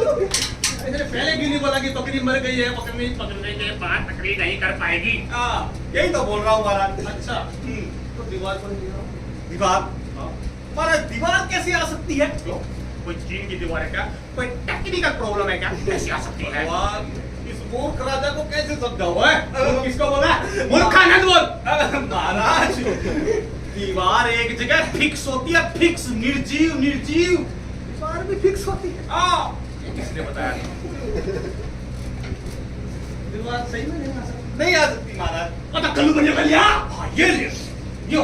Speaker 3: पहले क्यों नहीं बोला कि बकरी मर गई है? बकरी
Speaker 7: पकड़ने के बाद बकरी नहीं कर पाएगी।
Speaker 3: यही तो बोल रहा हूँ महाराज। अच्छा तो दीवार पर दीवार महाराज दीवार कैसे आ सकती है?
Speaker 7: कोई चीन की दीवार है क्या? कोई टेक्निकल प्रॉब्लम है क्या? कैसे आ सकती है?
Speaker 3: भगवान इस मूर्ख राजा को कैसे समझाओ है? किसको बोला? मूर्खानंद बोल। महाराज दीवार एक जगह फिक्स होती है, फिक्स, निर्जीव निर्जीव। दीवार भी फिक्स होती है।
Speaker 7: ये किसने बताया?
Speaker 3: दीवार सही में नहीं आ सकती। नहीं आ सकती महाराज।
Speaker 7: पता कल्लू बनिया कर लिया। हाँ ये ले यो।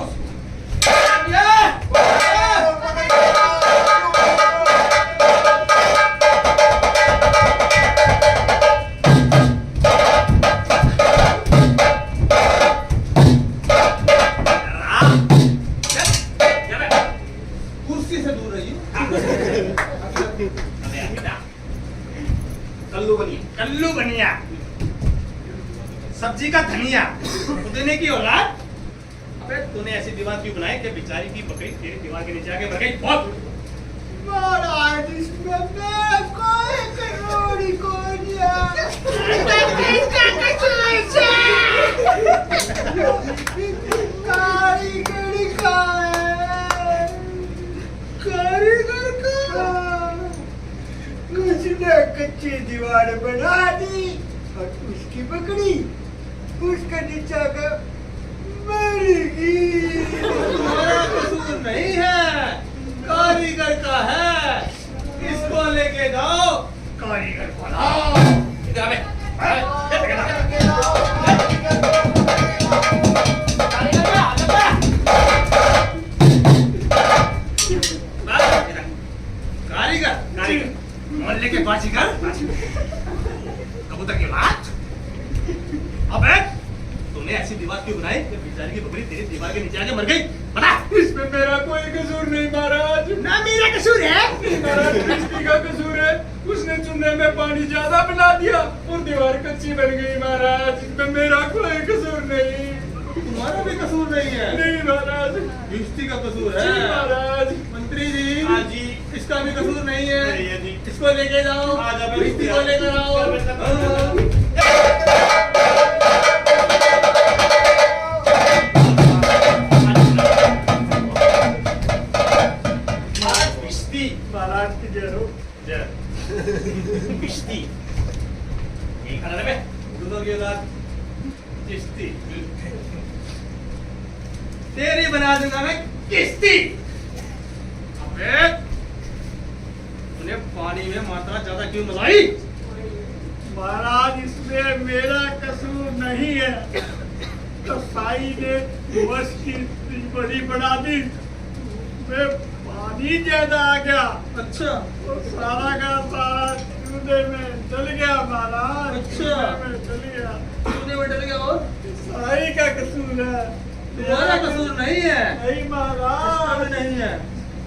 Speaker 3: कुर्सी से दूर रहिए।
Speaker 7: कल्लू बनिया सब्जी का धनिया पुदीने की औलाद। अबे तूने ऐसी दीवार क्यों बनाई कि बेचारी की बकरी तेरी दीवार के नीचे आके मर गई? बहुत
Speaker 1: महाराज इसमें मैं कोई करोड़ी को दिया। कारीगरी का है, कारीगर का। उसने कच्ची दीवार बना दी और उसकी बकरी उसका नीचा का मरेगी।
Speaker 3: तुम्हारा कसूर नहीं है, कारीगर का है। इसको लेके जाओ।
Speaker 7: कारीगर बोला इधर आ बे। के नीचे आके मर गई? बता।
Speaker 1: इसमें मेरा कोई कसूर नहीं महाराज।
Speaker 4: ना मेरा कसूर है।
Speaker 1: महाराज दृष्टि का कसूर है। उसने चूल्हे में पानी ज्यादा मिला दिया और दीवार कच्ची बन गई महाराज। इसमें मेरा कोई कसूर नहीं।
Speaker 7: तुम्हारा भी कसूर नहीं है?
Speaker 1: नहीं महाराज।
Speaker 7: दृष्टि का कसूर
Speaker 1: जी
Speaker 7: है?
Speaker 1: महाराज।
Speaker 7: मंत्री जी।
Speaker 3: हाँ जी।
Speaker 7: इसका भी कसूर नहीं है?
Speaker 3: नहीं है जी।
Speaker 7: इसको लेके जाओ।
Speaker 3: आ जाओ,
Speaker 7: दृष्टि को लेकर आओ।
Speaker 1: महाराज की जय हो।
Speaker 7: किश्ती यही खाना है दोनों की औलाद किश्ती तेरी बना दूंगा मैं किश्ती। अबे तूने पानी में मात्रा ज्यादा क्यों मिलाई?
Speaker 1: महाराज इसमें मेरा कसूर नहीं है। कसाई ने बस की बड़ी बना दी। उसमें पानी ज्यादा आ गया।
Speaker 7: अच्छा
Speaker 1: और सारा का सारा चूल्हे में जल गया महाराज।
Speaker 7: अच्छा।
Speaker 1: चूल्हे में जल गया।
Speaker 7: तूने में डल गया और
Speaker 1: कसाई का कसूर है।
Speaker 7: तुम्हारा कसूर नहीं है?
Speaker 1: नहीं
Speaker 7: इसका
Speaker 1: महाराज।
Speaker 7: भी नहीं है।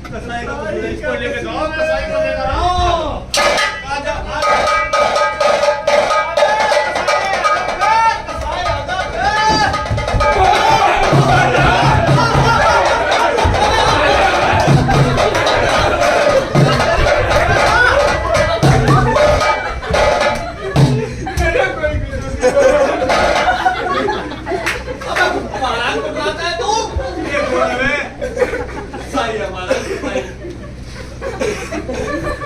Speaker 7: कसाई का कसूर है। इसको लेकर जाओ। कसाई को लेकर आओ। आजा आजा।
Speaker 1: मेरा कोई कसूर नहीं।
Speaker 7: महाराज को बुलाता है तू? ये बोल रहे सही है महाराज सही।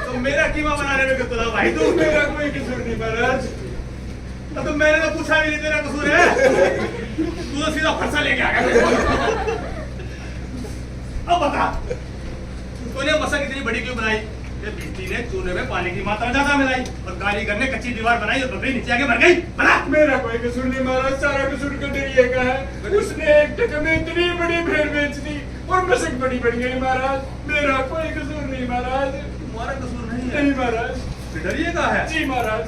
Speaker 7: तो मेरा कीमा बनाने में क्यों तुला भाई तू?
Speaker 1: मेरा कोई कसूर नहीं महाराज।
Speaker 7: तो मैंने तो पूछा भी नहीं तेरा कसूर है। तू तो सीधा फरसा लेके आ गया। अब बता तूने मसक इतनी बड़ी क्यों बनाई? ये बिजली ने चूने में पानी की मात्रा ज्यादा मिलाई और कारीगर ने कच्ची दीवार बनाई और बकरी नीचे आके मर गई। बता।
Speaker 1: मेरा कोई कसूर नहीं महाराज। सारा कसूर कटरिए का है। उसने एक टक में इतनी बड़ी भेड़ बेच दी और मसक बड़ी बन गई महाराज। मेरा कोई कसूर नहीं महाराज।
Speaker 7: तुम्हारा कसूर नहीं है?
Speaker 1: नहीं महाराज।
Speaker 7: डरिए का है?
Speaker 1: जी महाराज।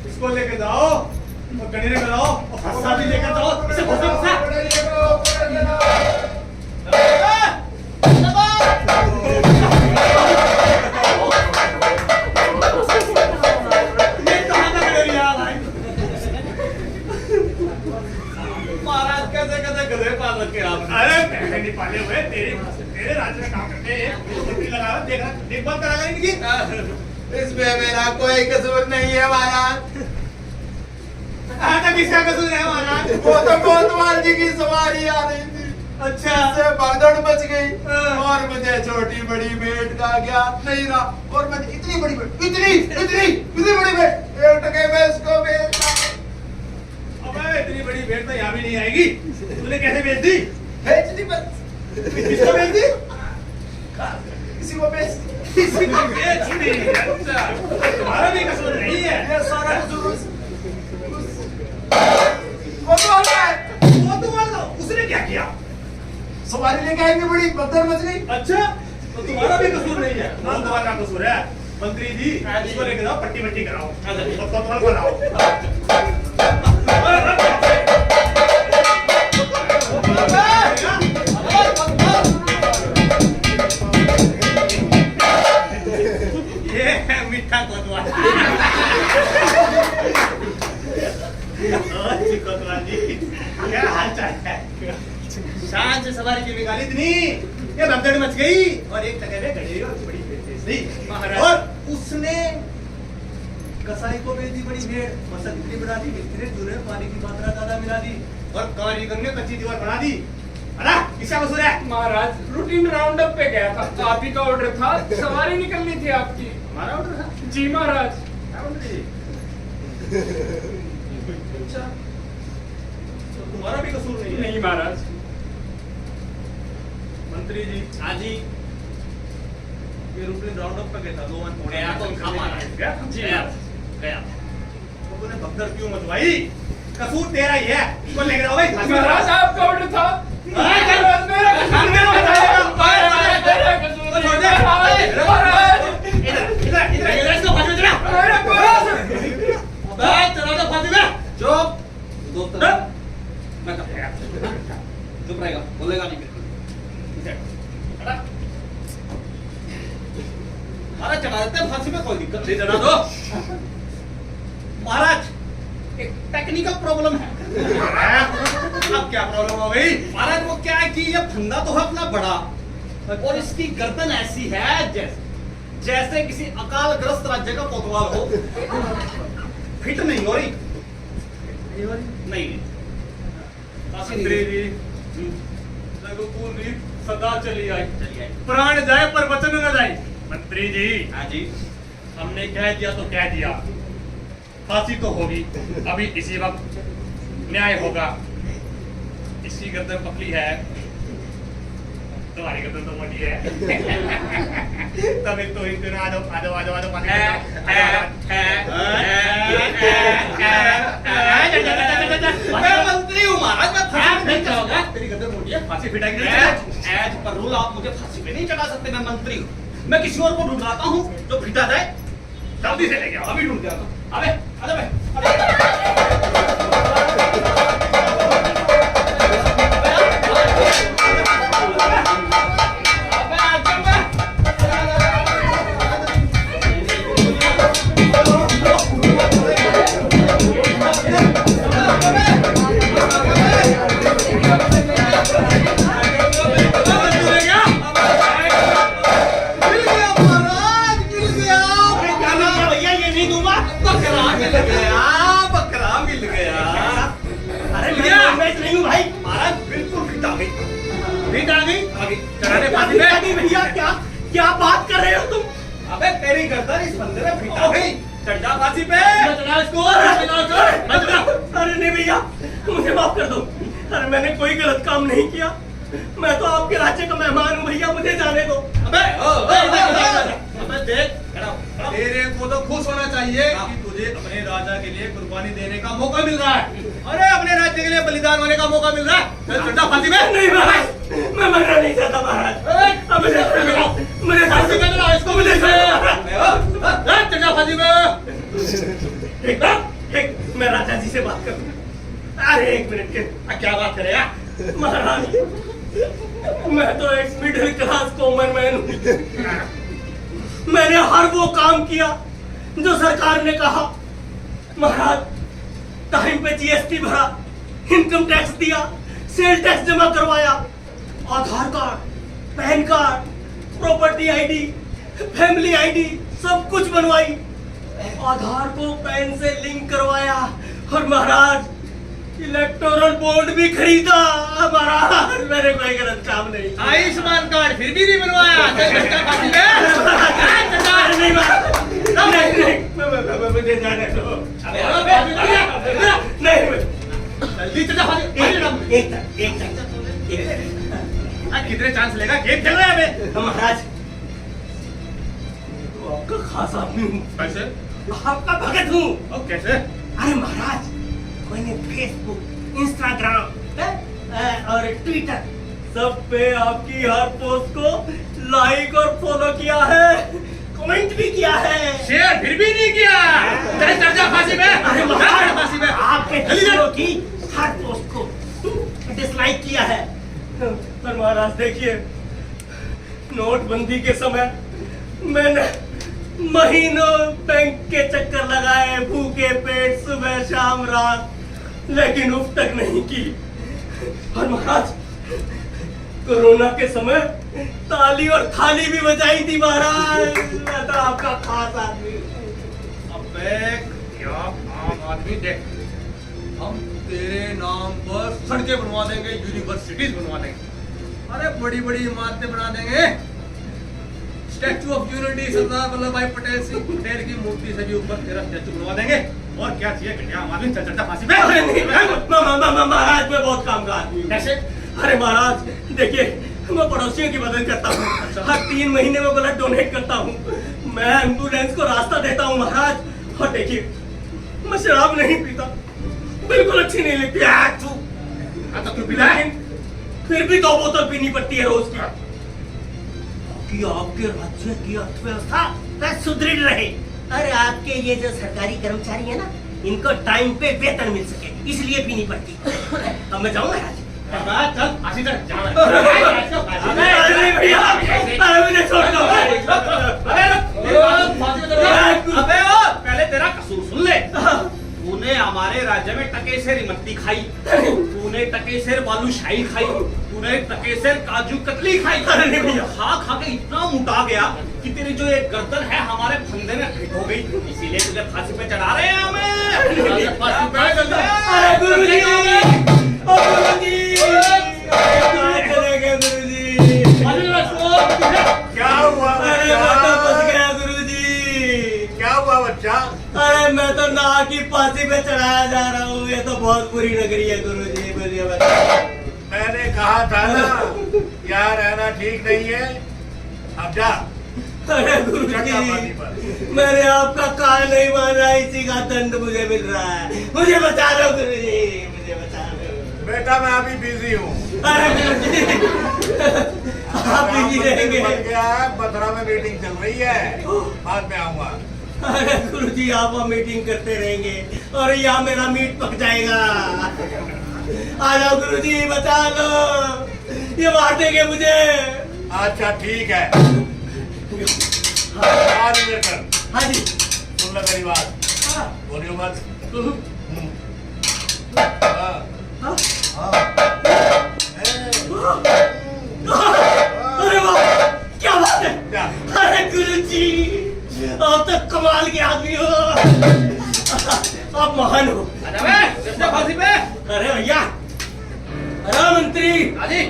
Speaker 7: इसको लेके जाओ और गणिरे को लाओ और फरसा भी लेकर जाओ। इसे फरसा महाराज कैसे कैसे गधे पाल रखे आप? अरे पहले नहीं पाले हुए तेरे राज्य में काम करते हैं। लगा देखा देखभाल करा कर इनकी।
Speaker 1: इसमें मेरा कोई कसूर नहीं है महाराज।
Speaker 7: किसका कसूर है महाराज?
Speaker 1: वो तो कोतवाल जी की सवारी आ रही थी।
Speaker 7: अच्छा
Speaker 1: इससे भगदड़ मच गई
Speaker 7: हाँ।
Speaker 1: और मुझे छोटी बड़ी भेंट का ज्ञान नहीं रहा और मैंने इतनी बड़ी भेंट इतनी बड़ी भेंट एक टके में इसको बेच दिया।
Speaker 7: अबे इतनी बड़ी भेड़ तो यहाँ भी नहीं आएगी। तूने कैसे बेच दी?
Speaker 1: बेच दी बस।
Speaker 7: किसको बेच दी?
Speaker 1: किसी को बेच दी।
Speaker 7: किसी को बेच दी। अच्छा तुम्हारा भी कसूर नहीं है?
Speaker 1: ये सारा कसूर वो बोल रहा है।
Speaker 7: वो तो बोल दो उसने क्या किया?
Speaker 1: सवारी लेके आएंगे बड़ी भगदड़ मच गई।
Speaker 7: अच्छा तो तुम्हारा भी कसूर नहीं है? वो तुम्हारा कसूर है। मंत्री जी इसको लेके जाओ पट्टी वट्टी कराओ और कोतवाल को लाओ। ये है मीठा कोतवाल। जी कोतवाल जी क्या हाल चाल है? शान से सवारी की निकाली इतनी ये भगदड़ मच गई और एक टके में गड़ी और बड़ी भेड़ बेच दी महाराज। और उसने कसाई को बेच दी बड़ी भेड़। मसल इतनी बना दी मिस्त्री तूने पानी की मात्रा ज्यादा मिला दी और कारीगर ने कच्ची दीवार बना दी। अरे किसका कसूर है?
Speaker 8: महाराज रूटीन राउंड अप पे गया था। आप ही का ऑर्डर था। सवारी निकलनी थी आपकी।
Speaker 7: हमारा ऑर्डर था?
Speaker 8: जी महाराज।
Speaker 7: क्या मंत्री जी? अच्छा तो तुम्हारा भी कसूर नहीं है?
Speaker 8: नहीं महाराज।
Speaker 7: मंत्री जी
Speaker 3: हाँ जी।
Speaker 7: ये रूटीन राउंड अप पे गया था 2-1
Speaker 3: गया तो था महाराज।
Speaker 7: गया
Speaker 8: जी
Speaker 3: गया।
Speaker 7: तो तूने भगदड़ क्यों मचवाई? कसूर तेरा ही है। इसको लेकर आओ भाई।
Speaker 8: महाराज आपका ऑर्डर था।
Speaker 7: महाराज,
Speaker 8: मेरा कसूर नहीं है। मेरा कसूर
Speaker 7: तो छोड़
Speaker 8: नहीं
Speaker 7: दे।
Speaker 8: है। महाराज
Speaker 7: इधर इसको फांसी में चढ़ा।
Speaker 8: मेरा महाराज
Speaker 7: अबे चला दो फांसी में।
Speaker 3: चुप। दो तरफ मैं कर चुप रहेगा। महाराज चढ़ा देते हैं फांसी पे, कोई दिक्कत नहीं, चढ़ा दो। महाराज एक टेक्निकल प्रॉब्लम है।
Speaker 7: अब क्या प्रॉब्लम हो गई?
Speaker 3: महाराज वो क्या है कि ये फंदा तो है अपना बड़ा, और इसकी गर्दन ऐसी है जैसे किसी अकालग्रस्त राज्य का कोतवाल हो। फिट नहीं हो रही। नहीं फांसी
Speaker 7: मंत्री
Speaker 3: नहीं।
Speaker 7: जी, रघुकुल रीत सदा चली आई,
Speaker 3: चलिए आइए।
Speaker 7: प्राण जाए पर वचन न जाए। मंत्री जी,
Speaker 3: हाँ जी,
Speaker 7: हमने कह दिया तो कह दिया, फांसी तो होगी, अभी इसी वक्त न्याय होगा। इसकी गर्दन पतली है, तुम्हारी गर्दन तो मोटी है। तब एक तो इनको आ जाओ आ जाओ आ जाओ आ जाओ फांसी
Speaker 3: मैं मंत्री हूँ महाराज, मैं फांसी पे नहीं चढ़ाऊंगा।
Speaker 7: तेरी गर्दन मोटी है, फांसी फिटाएगी
Speaker 3: एज पर रूल आप मुझे फांसी पे नहीं चढ़ा सकते, मैं मंत्री हूँ। मैं किसी और को ढूंढ लाता हूँ जो फिटा जाए।
Speaker 7: जल्दी से लेके आओ।
Speaker 3: अभी ढूंढ के आता हूँ। अबे आजा बे,
Speaker 4: भैया ये नहीं दूंगा।
Speaker 3: बकरा मिल गया।
Speaker 4: अरे मैं नहीं हूँ भाई।
Speaker 3: महाराज बिल्कुल फिट आ गई।
Speaker 7: फिट आ गई,
Speaker 3: आगे
Speaker 7: चढ़ाने फांसी पे।
Speaker 4: भैया क्या क्या बात कर रहे हो तुम?
Speaker 3: अबे तेरी गर्दन इस बंदे में फिट आ गई। चढ़ जा फांसी पे।
Speaker 7: चढ़ा इसको, चढ़ा, चढ़ा।
Speaker 4: अरे नहीं भैया, मुझे माफ कर दो। अरे मैंने कोई गलत काम नहीं किया। मैं तो आपके राज्य का मेहमान हूँ भैया, मुझे जाने दो।
Speaker 3: अबे अबे देख, खड़ा हो।
Speaker 7: तेरे को तो खुश होना चाहिए कि तुझे अपने राजा के लिए कुर्बानी देने का मौका मिल रहा है। अरे अपने राज्य के लिए बलिदान होने का मौका मिल रहा है। चल चढ़ा फांसी पे।
Speaker 4: नहीं महाराज, मैं मरना नहीं चाहता महाराज। अब मुझे मुझे
Speaker 7: फांसी पे चढ़ा इसको, मुझे चढ़ा फांसी पे।
Speaker 4: एक मैं राजा जी से बात करूँ। अरे एक मिनट के।
Speaker 7: क्या बात करेगा?
Speaker 4: महाराज, मैं तो एक मिडिल क्लास कॉमन मैन हूँ। मैंने हर वो काम किया जो सरकार ने कहा। महाराज, टाइम पे जीएसटी भरा, इनकम टैक्स दिया, सेल टैक्स जमा करवाया, Aadhaar card, PAN card, property ID, family ID सब कुछ बनवाई, आधार को पैन से लिंक करवाया, और महाराज इलेक्टोरल बॉन्ड भी खरीदा। महाराज मैंने कोई गलत काम नहीं किया।
Speaker 7: आयुष्मान कार्ड फिर भी नहीं बनवाया। चल चढ़ा फांसी पे।
Speaker 4: नहीं मुझे जाने दो। नहीं
Speaker 7: जल्दी चढ़ा फांसी पे। कितने चांस लेगा? गेम खेल रहा है अबे।
Speaker 4: महाराज, आपका खास आदमी हूँ,
Speaker 7: कैसे?
Speaker 4: आपका भगत हूँ।
Speaker 7: और कैसे?
Speaker 4: अरे महाराज, मैंने फेसबुक, इंस्टाग्राम और ट्विटर सब पे आपकी हर पोस्ट को लाइक और फॉलो किया है, कमेंट भी किया है।
Speaker 7: शेयर फिर भी नहीं किया। चल चढ़ा फांसी पे।
Speaker 4: अरे
Speaker 7: चढ़ा
Speaker 4: महाराज,
Speaker 7: फांसी पे।
Speaker 4: आपके
Speaker 7: जल्दी चल।
Speaker 4: दूसरों की हर पोस्ट को डिसलाइक किया है। पर महाराज देखिए, नोटबंदी के समय मैंने महीनों बैंक के चक्कर लगाए, भूखे पेट, सुबह शाम रात, लेकिन उफ तक नहीं की। और महाराज, कोरोना के समय ताली और थाली भी बजाई थी महाराज। मैं तो आपका खास आदमी हूँ।
Speaker 7: अबे क्या आम आदमी, देख हम तेरे नाम पर सड़कें बनवा देंगे, यूनिवर्सिटीज बनवा देंगे, अरे बड़ी बड़ी इमारतें बना देंगे। Statue of unity Sardar Vallabh भाई पटेल की मूर्ति से भी ऊपर तेरा स्टैचू बनवा देंगे। और क्या चाहिए घटिया आम आदमी? चल चढ़ा फांसी पे।
Speaker 4: अरे नहीं, महाराज मैं बहुत काम का आदमी हूँ।
Speaker 7: कैसे?
Speaker 4: अरे महाराज देखिए, मैं पड़ोसियों की मदद करता हूँ, हर 3 महीने में ब्लड डोनेट करता हूँ, मैं एम्बुलेंस को रास्ता देता हूँ महाराज। और देखिए, मैं शराब नहीं पीता, बिल्कुल अच्छी नहीं लगती।
Speaker 7: तो क्यों पिला है?
Speaker 4: फिर भी 2 बोतल पीनी पड़ती है रोज की, ताकि आपके राज्य की अर्थव्यवस्था सुदृढ़ रहे। अरे आपके ये जो सरकारी कर्मचारी है ना, इनको टाइम पे वेतन मिल सके, इसलिए पीनी पड़ती। अब मैं जाऊँ महाराज?
Speaker 7: चल फांसी चढ़।
Speaker 4: अरे नहीं भैया, अरे मुझे छोड़ दो।
Speaker 7: अरे
Speaker 3: टकेसर मट्टी खाई, तूने टकेसर बालूशाही खाई, तूने टकेसर काजू कतली खाई।
Speaker 4: अरे भैया,
Speaker 3: खा खा के इतना मोटा गया कि तेरी जो एक गर्दन है हमारे फंदे में फिट हो गई, इसीलिए तुझे फांसी पे चढ़ा रहे हैं हमें। फांसी पे चढ़ा।
Speaker 4: अरे गुरुजी, ओ गुरुजी, कहाँ चले गए गुरुजी?
Speaker 7: क्या हुआ
Speaker 4: अरे मैं तो फंस गया गुरुजी।
Speaker 7: क्या हुआ बच्चा?
Speaker 4: अरे मैं तो नाह की फांसी पे चढ़ाया जा रहा हूँ। ये तो बहुत बुरी नगरी है गुरुजी, मुझे बताओ।
Speaker 7: मैंने कहा था ना यहाँ रहना ठीक नहीं है, अब जा।
Speaker 4: अरे
Speaker 7: चढ़
Speaker 4: गुरुजी,
Speaker 7: जा फांसी पर।
Speaker 4: मैंने आपका कान नहीं माना, इसी का दंड मुझे मिल रहा है। मुझे बचा लो गुरुजी, मुझे बचा लो।
Speaker 7: बेटा मैं अभी बिजी हूँ।
Speaker 4: अरे गुरुजी, आप बिजी रहेंगे।
Speaker 7: बन गया है, मथुरा में मीटिंग चल रही है, बाद में आऊंगा।
Speaker 4: अरे गुरुजी, आप वहाँ मीटिंग करते रहेंगे और यहाँ मेरा मीट पक जाएगा। आ जाओ गुरुजी, बचा लो, ये मार देंगे मुझे।
Speaker 7: अच्छा ठीक है, आज इधर कर।
Speaker 4: हाँ जी।
Speaker 7: सुन ले मेरी बात, बोलियो मत। हाँ।
Speaker 4: अरे वाह, क्या बात है।
Speaker 7: क्या?
Speaker 4: अरे गुरुजी, आप तो कमाल के आदमी हो, आप महान हो।
Speaker 3: फांसी पे।
Speaker 4: अरे भैया, अरे मंत्री,
Speaker 3: हाजी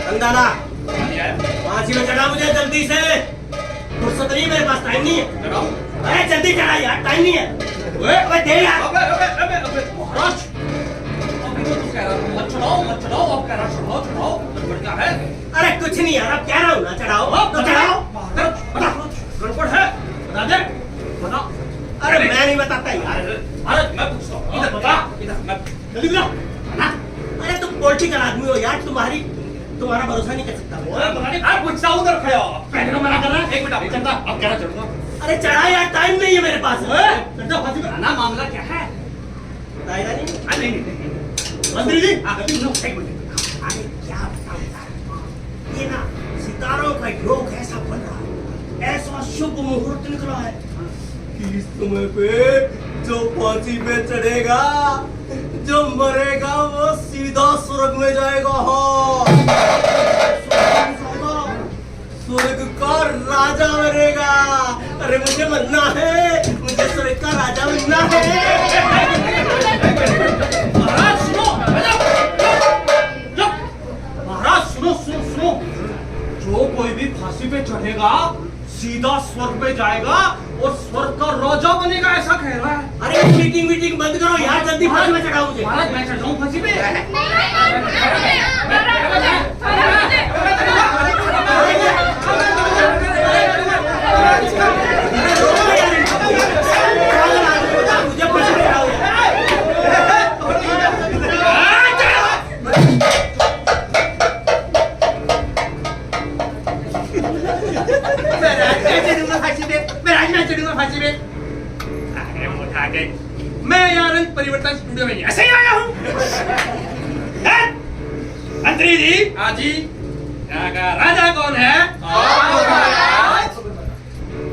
Speaker 4: अंदाना फांसी में चढ़ा मुझे जल्दी से। फुर्सत नहीं, मेरे पास टाइम नहीं है।
Speaker 3: चढ़ाओ।
Speaker 4: अरे जल्दी चढ़ा यार, टाइम नहीं है। अबे दे यार।
Speaker 3: महाराज, अभी तो तू कह रहा था मत चढ़ाओ मत चढ़ाओ, अब कह रहा चढ़ाओ चढ़ाओ, गड़बड़ क्या है?
Speaker 4: अरे कुछ नहीं यार, अब कह रहा हूँ ना, चढ़ाओ तो चढ़ाओ।
Speaker 3: गड़बड़ है, बता दे, बता।
Speaker 4: अरे मैं नहीं बताता यार।
Speaker 3: महाराज मैं पूछता हूँ, इधर बता, इधर मैं
Speaker 4: जल्दी बता बता। अरे तुम पॉलिटिकल आदमी हो यार, तुम्हारा भरोसा नहीं कर सकता मैं।
Speaker 3: ओए पता नहीं मैं पूछता हूँ, उधर खड़ा हो। पहले तो मना कर रहा है, एक मिनट अभी चलता, अब कह रहा चढ़ूंगा।
Speaker 4: अरे चढ़ा यार, टाइम नहीं है मेरे पास।
Speaker 3: चढ़ता फांसी पे। ना मामला क्या है?
Speaker 4: बताएगा नहीं?
Speaker 3: नहीं
Speaker 4: मंत्री जी,
Speaker 3: एक मिनट।
Speaker 4: अरे क्या बताऊं यार, ये ना सितारों का योग ऐसा बन रहा है, ऐसा शुभ मुहूर्त निकला है कि इस समय पे जो फांसी पे चढ़ेगा, जो मरेगा वो सीधा स्वर्ग में जाएगा। स्वर्ग का राजा बनेगा। अरे मुझे मरना है, मुझे स्वर्ग का राजा बनना है।
Speaker 3: महाराज सुनो, महाराज सुनो सुनो सुनो, जो कोई भी फांसी पे चढ़ेगा सीधा स्वर्ग में जाएगा और स्वर्ग का राजा बनेगा, ऐसा कह रहा है।
Speaker 4: अरे मीटिंग बंद करो यार, जल्दी फांसी में चढ़ाओ मुझे।
Speaker 3: महाराज मैं चढ़ जाऊं फांसी पे?
Speaker 4: मुझे फांसी में चढ़ाओ यार। मैं चढ़ूंगा फांसी पे।
Speaker 8: अरे उठा के मैं यहाँ रंग परिवर्तन स्टूडियो में ऐसे ही आया हूँ। मंत्री जी, हाँ जी, यहाँ का राजा कौन है?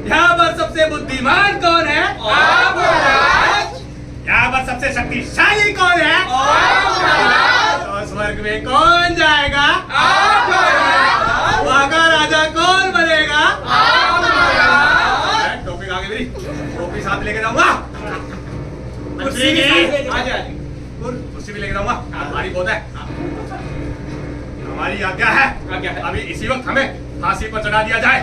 Speaker 8: यहाँ पर सबसे बुद्धिमान कौन है? यहाँ पर सबसे शक्तिशाली कौन है? तो स्वर्ग में कौन जाएगा? वहाँ का राजा कौन बनेगा? टोपी आगे मेरी, टोपी साथ लेके जाऊंगा।
Speaker 4: कुर्सी भी साथ लेके
Speaker 8: आजा कुर्सी भी लेके जाऊंगा, हमारी बहुत है। हमारी आज्ञा है, अभी इसी वक्त हमें फांसी पर चढ़ा दिया जाए।